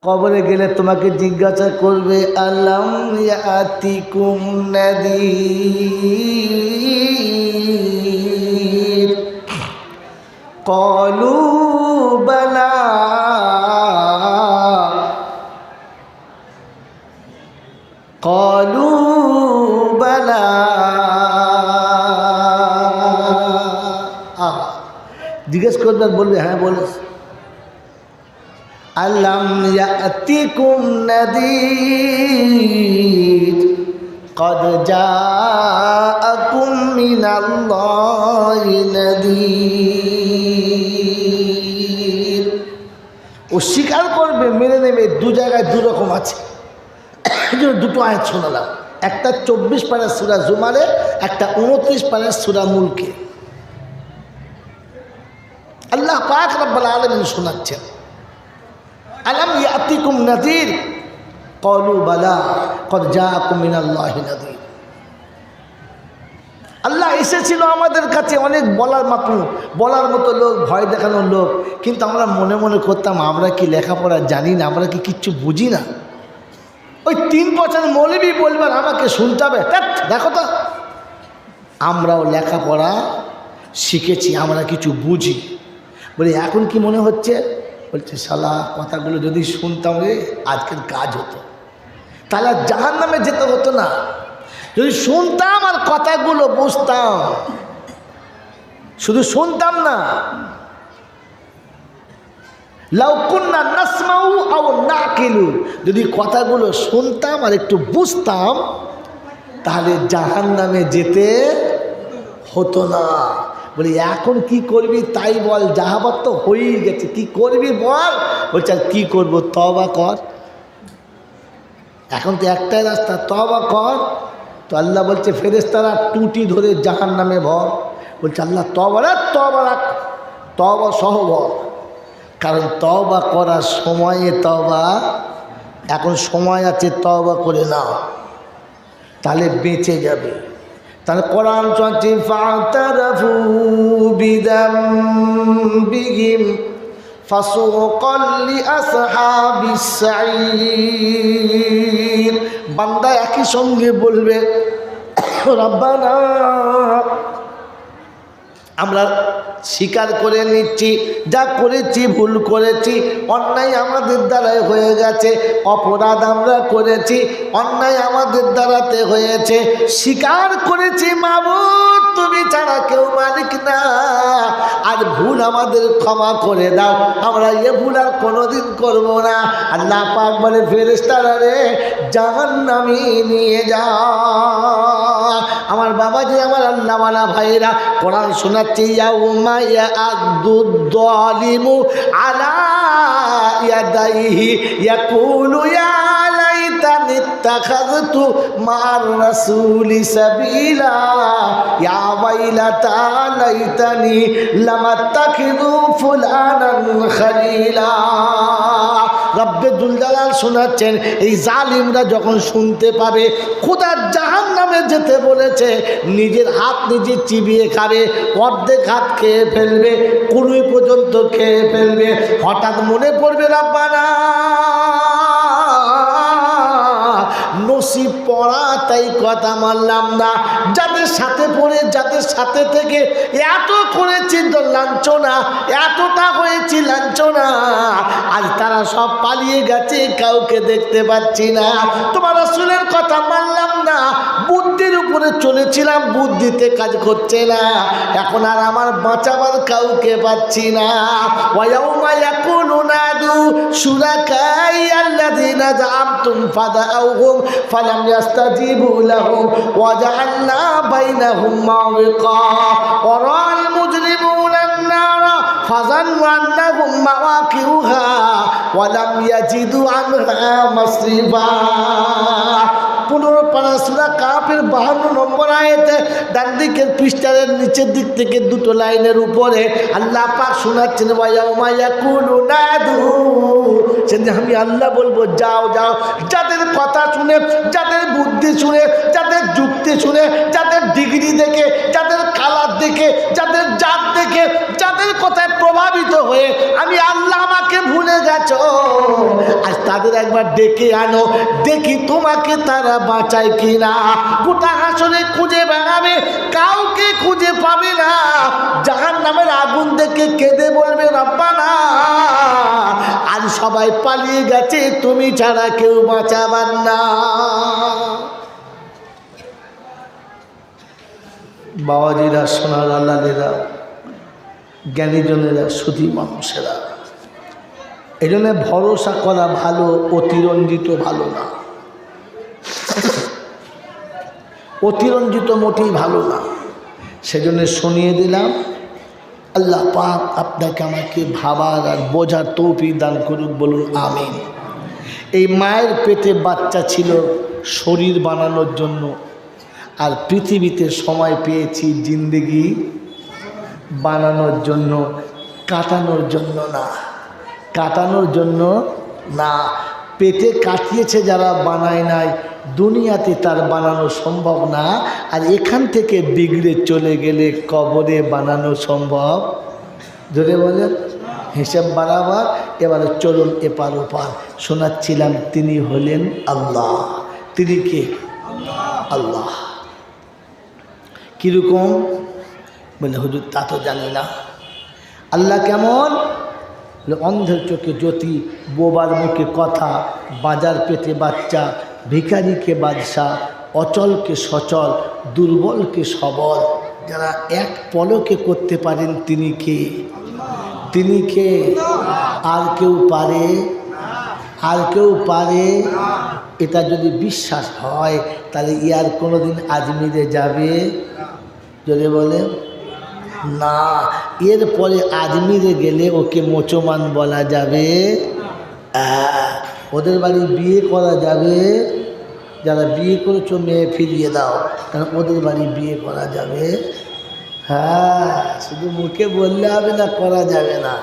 কবরে গেলে তোমাকে জিজ্ঞাসা করবে আলাম ইয়াতিকুম নাযীর ক্বালু বালা ক্বালু বালা জিজ্ঞেস করবে বলবে হ্যাঁ বলেছে আলাম ইয়াতিকুম নাযীর ক্বাদ জাআকুম মিনাল্লাহি নাযীর। ও স্বীকার করবে মেনে নেবে। দু জায়গায় দু রকম আছে। দুটো আয়াত শোনালাম, একটা 24 পারার সূরা জুমারে, একটা 29 পারার সূরা মুলকে। আল্লাহ পাক রব্বুল আলামিন শোনাচ্ছেন আলাম ইয়াতিকুম নাযীর ক্বালু বালা ক্বাদ জাআকুম মিনাল্লাহি নাযীর। আল্লাহ এসেছিল আমাদের কাছে, অনেক বলার মতো লোক, ভয় দেখানোর লোক, কিন্তু আমরা মনে মনে করতাম আমরা কি লেখাপড়া জানি না, আমরা কি কিচ্ছু বুঝি না। ওই 3 বছর মৌলবি বলবেন আমাকে শুনতে হবে, দেখো তো আমরাও লেখাপড়া শিখেছি, আমরা কিছু বুঝি। বলি এখন কি মনে হচ্ছে? বলছে শালা কথাগুলো যদি শুনতাম রে আজকের কাজ হতো, তাহলে জাহান্নামে যেতে হতো না। যদি শুনতাম আর কথাগুলো বুঝতাম, শুধু শুনতাম না, লাউ কুন্না নাসমাউ আও নাকিলু, যদি কথাগুলো শুনতাম আর একটু বুঝতাম তাহলে জাহান্নামে যেতে হতো না। বলি এখন কি করবি তাই বল, জাহাবাত তো হয়েই গেছে, কি করবি বল? বলছে আর কি করবো, তওবা কর। এখন তো একটাই রাস্তা, তওবা কর। তো আল্লাহ বলছে ফেরেশতারা টুটি ধরে জাহান্নামে ভর। বলছে আল্লাহ তওবা রাখ, তওবা সহ ভর। কারণ তওবা করার সময়ে তওবা, এখন সময় আছে, তওবা করে নাও, তাহলে বেঁচে যাবে। তাহলে কোরআন চলছে ফাতারাফু বিযামবিহিম ফাসুকাল লিআসহাবিস সাঈর। বান্দা একই সঙ্গে বলবে রব্বানা, আমরা স্বীকার করে নিচ্ছি যা করেছি ভুল করেছি, অন্যায় আমাদের দ্বারাই হয়ে গেছে, অপরাধ আমরা করেছি, অন্যায় আমাদের দ্বারাতে হয়েছে, স্বীকার করেছি মাবুদ তুমি ছাড়া কেউ মালিক না, আর ভুল আমাদের ক্ষমা করে দাও, আমরা এ ভুল আর কোনোদিন করব না। আল্লাহ পাক বলে ফেরেশতারা রে জাহান্নামে নিয়ে যা। আমার বাবাজি, আমার আল্লাহওয়ালা ভাইরা, কোরআন শোনাচ্ছে ইয়াউমা ইয়াআদ্দুদ যালিমু আলা ইয়াদাইহি ইয়াকুলু ইয়া লাইতানি ইত্তাখাযতু মা'আর রাসূলি সাবিলা ইয়া ওয়াইলাতা লাইতানি লাম আত্তাখিযু ফুলানান খালিলা। রব্বে দুল জালাল শোনাচ্ছেন এই জালিমরা যখন শুনতে পাবে খোদা জাহান্নামে যেতে বলেছে, নিজের হাত নিজে চিবিয়ে খাবে, অর্ধেক হাত খেয়ে ফেলবে, কুড়ি পর্যন্ত খেয়ে ফেলবে। হঠাৎ মনে পড়বে রব্বানা নসিব পড়া, তাই কথা মানলাম না। যাদের সাথে পড়ে, যাদের সাথে থেকে এত করেছি লাঞ্ছনা, এতটা হয়েছি লাঞ্ছনা, আজ তারা সব পালিয়ে গেছে, কাউকে দেখতে পাচ্ছি না। তোমার রাসূলের কথা মানলাম না, বুদ্ধির উপরে চলেছিলাম, বুদ্ধিতে কাজ করছে না, এখন আর আমার বাঁচাবার কাউকে পাচ্ছি না। ওয়ায়াউমা ইয়াকুলু নাদু শুরাকাই আল্লাযিনা যাআমতুম ফাদাউহুম ফালাম ইয়াস্তাজিবু লাহুম ওয়া জাআলনা বাইনাহুম মাওবিকা ওয়া রাআল মুজরিমুনা আন-নারা ফাযান্নু আন্নাহুম মাওয়াকিউহা ওয়া লাম ইয়াজিদু আনহা মাসরিফা। 15 পারা সূরা কাফের 52 নম্বর আয়াতে ডান দিকের পৃষ্ঠার নিচের দিক থেকে দুটো লাইনের উপরে আল্লাহ পাক শোনাচ্ছেন ওয়ায়াউমা ইয়াকুলু নাদু, সেদিন আমি আল্লাহ বলবো যাও যাও। যাদের কথা শুনে, যাদের বুদ্ধি শুনে, যাদের যুক্তি শুনে, যাদের ডিগ্রি দেখে, যাদের কালার দেখে, যাদের জাত দেখে, যাদের কথায় প্রভাবিত হয়ে আমি আল্লাহ আমাকে ভুলে গেছো, আজ তাদের একবার ডেকে আনো, দেখি তোমাকে তারা বাঁচায় কিনা। গোটা হাসরে খুঁজে বেড়াবে, কাউকে খুঁজে পাবে না। জাহান্নামের আগুন দেখে কেঁদে বলবে রব্বানা আজ সবাই পালিয়ে গেছে, তুমি ছাড়া কেউ বাঁচাবার না। বাবাজিরা, সোনার আল্লাহেরা, জ্ঞানীজনেরা, সুধী মানুষেরা, এই জন্য ভরসা করা ভালো, অতিরঞ্জিত ভালো না। অতিরঞ্জিত মোটেই ভালো না। সেজন্য শুনিয়ে দিলাম। আল্লাহ পাক আপনাকে আমাকে ভাবার আর বোঝার তৌফিক দান করুক, বলুন আমিন। এই মায়ের পেটে বাচ্চা ছিল শরীর বানানোর জন্য, আর পৃথিবীতে সময় পেয়েছি জিন্দেগি বানানোর জন্য, কাটানোর জন্য না। কাটানোর জন্য না। পেটে কাটিয়েছে যারা, বানায় নাই, দুনিয়াতে তার বানানো সম্ভব না। আর এখান থেকে বিগড়ে চলে গেলে কবরে বানানো সম্ভব। ধরে বলেন হিসাব বাড়াবার। এবারে চলুন এপার ওপার। শোনাচ্ছিলাম তিনি হলেন আল্লাহ। তিনি কে? আল্লাহ। কীরকম? বলে হুজুর তা তো জানি না। আল্লাহ কেমন? অন্ধের চোখে জ্যোতি, বোবার মুখে কথা, বাজার পেটে বাচ্চা, ভিখারিকে বাদশাহ, অচলকে সচল, দুর্বলকে সবল, যারা এক পলকে করতে পারেন তিনি কে? তিনি কে? আর কেউ পারে? আর কেউ পারে? এটা যদি বিশ্বাস হয় তাহলে ইয়ার কোনোদিন আজমিরে যাবে? যদি বলে না, এরপরে আজমিরে গেলে ওকে মোচমান বলা যাবে? ওদের বাড়ি বিয়ে করা যাবে? যারা বিয়ে করেছো মেয়ে ফিরিয়ে দাও, কারণ ওদের বাড়ি বিয়ে করা যাবে। হ্যাঁ, শুধু মুখে বললে হবে না করা যাবে না,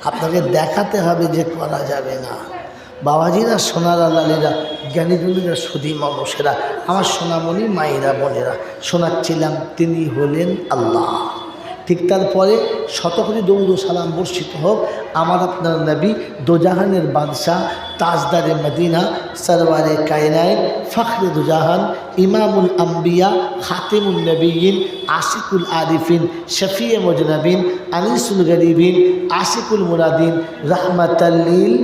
আপনাকে দেখাতে হবে যে করা যাবে না। বাবাজিরা, সোনার আল্লাহরা, জ্ঞানীগুলিরা, সুধী মানুষেরা, আমার সোনামণি মায়েরা, বোনেরা, শোনাচ্ছিলাম তিনি হলেন আল্লাহ। ঠিক তারপরে শতকোটি দৌড় সালাম বর্ষিত হোক আমার আপনার নবী, দোজাহানের বাদশাহ, তাজদারে মদিনা, সরওয়ারে কায়নাত, ফখরে দুজাহান, ইমামুল আম্বিয়া, খাতিমুন নবীন, আশিকুল আরিফিন, শফিয়ে মুজনবিন, আনিসুল গরিবিন, আশিকুল মুরাদিন, রহমাতাল্লিল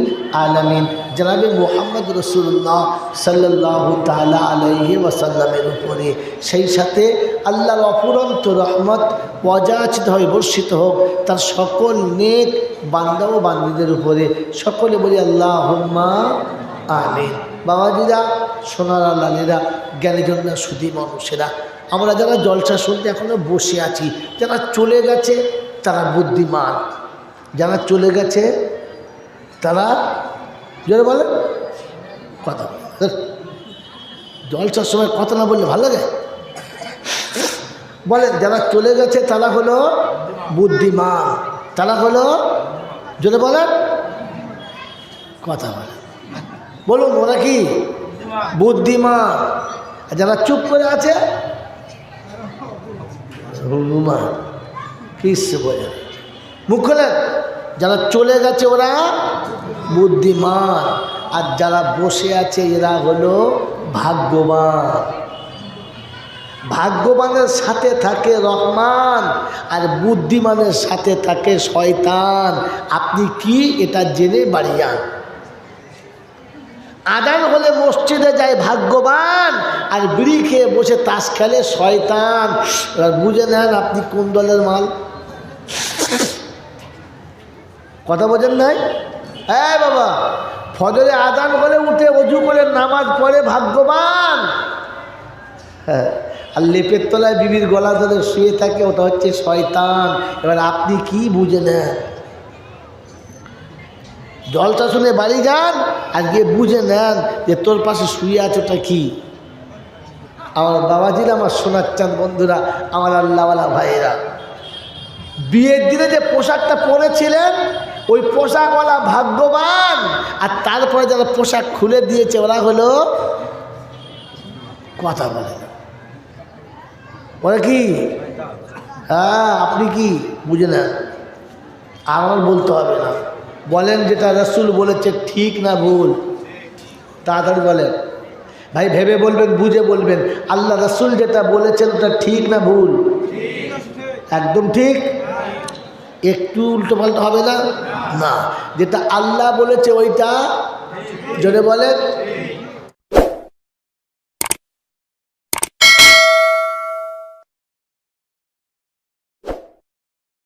আলামিন, জনাবে মুহাম্মদ রাসূলুল্লাহ সাল্লাল্লাহু তাআলা আলাইহি ওয়াসাল্লামের উপরে, সেই সাথে আল্লাহর অফুরন্ত রহমত অযাচিত হয়ে বর্ষিত হোক তার সকল নেক বান্দা ও বান্দীদের উপরে। সকলে বলি আল্লাহুম্মা আমিন। বাবাজিরা, সোনার আল্লাহেরা, জ্ঞানীজনরা, সুধী মানুষেরা, আমরা যারা জলসা শুনতে এখনও বসে আছি, যারা চলে গেছে তারা বুদ্ধিমান, যারা চলে গেছে তারা জোরে বলে কথা বলে। জলসার সময় কথা না বললে ভালো লাগে? বলেন, যারা চলে গেছে তারা হলো বুদ্ধিমান, তারা হলো জোরে বলেন কথা বলে বলুন, ওরা কি বুদ্ধিমান? যারা চুপ করে আছে কিছু বোঝে মুখ খোলেন। যারা চলে গেছে ওরা বুদ্ধিমান, আর যারা বসে আছে এরা হলো ভাগ্যবান। ভাগ্যবানের সাথে থাকে রহমান, আর বুদ্ধিমানের সাথে থাকে শয়তান। আপনি কি এটা জেনে বাড়ি যান। আদান হলে মসজিদে যায় ভাগ্যবান, আর বিড়ি খেয়ে বসে তাস খেলে শয়তান। এবার বুঝে নেন আপনি কোন দলের মাল। কথা বোঝেন নাই? হ্যাঁ বাবা, ফজরে আদান করে উঠে অজু করে নামাজ পড়ে ভাগ্যবান। হ্যাঁ, আর লেপের তলায় বিবির গলা ধরে শুয়ে থাকে, ওটা হচ্ছে শয়তান। এবার আপনি কি বুঝে নেন? জলটা শুনে বাড়ি যান আর গিয়ে বুঝে নেন যে তোর পাশে শুয়ে আছে ওটা কি। আমার বাবাজিরা, আমার সোনার চাঁদ বন্ধুরা, আমার আল্লাহওয়ালা ভাইয়েরা, বিয়ের দিনে যে পোশাকটা পরেছিলেন ওই পোশাকওয়ালা ভাগ্যবান, আর তারপরে যারা পোশাক খুলে দিয়েছে ওরা হলো কথা বলে না। ওরা কি? হ্যাঁ, আপনি কি বুঝে নেন? আমার বলতে হবে না, বলেন যেটা রাসূল বলেছে ঠিক না ভুল, তাড়াতাড়ি বলেন ভাই, ভেবে বলবেন, বুঝে বলবেন, আল্লাহ রাসূল যেটা বলেছেন ওটা ঠিক না ভুল? একদম ঠিক, একটু উল্টো পাল্টা হবে না, না যেটা আল্লাহ বলেছে ওইটা জোরে বলেন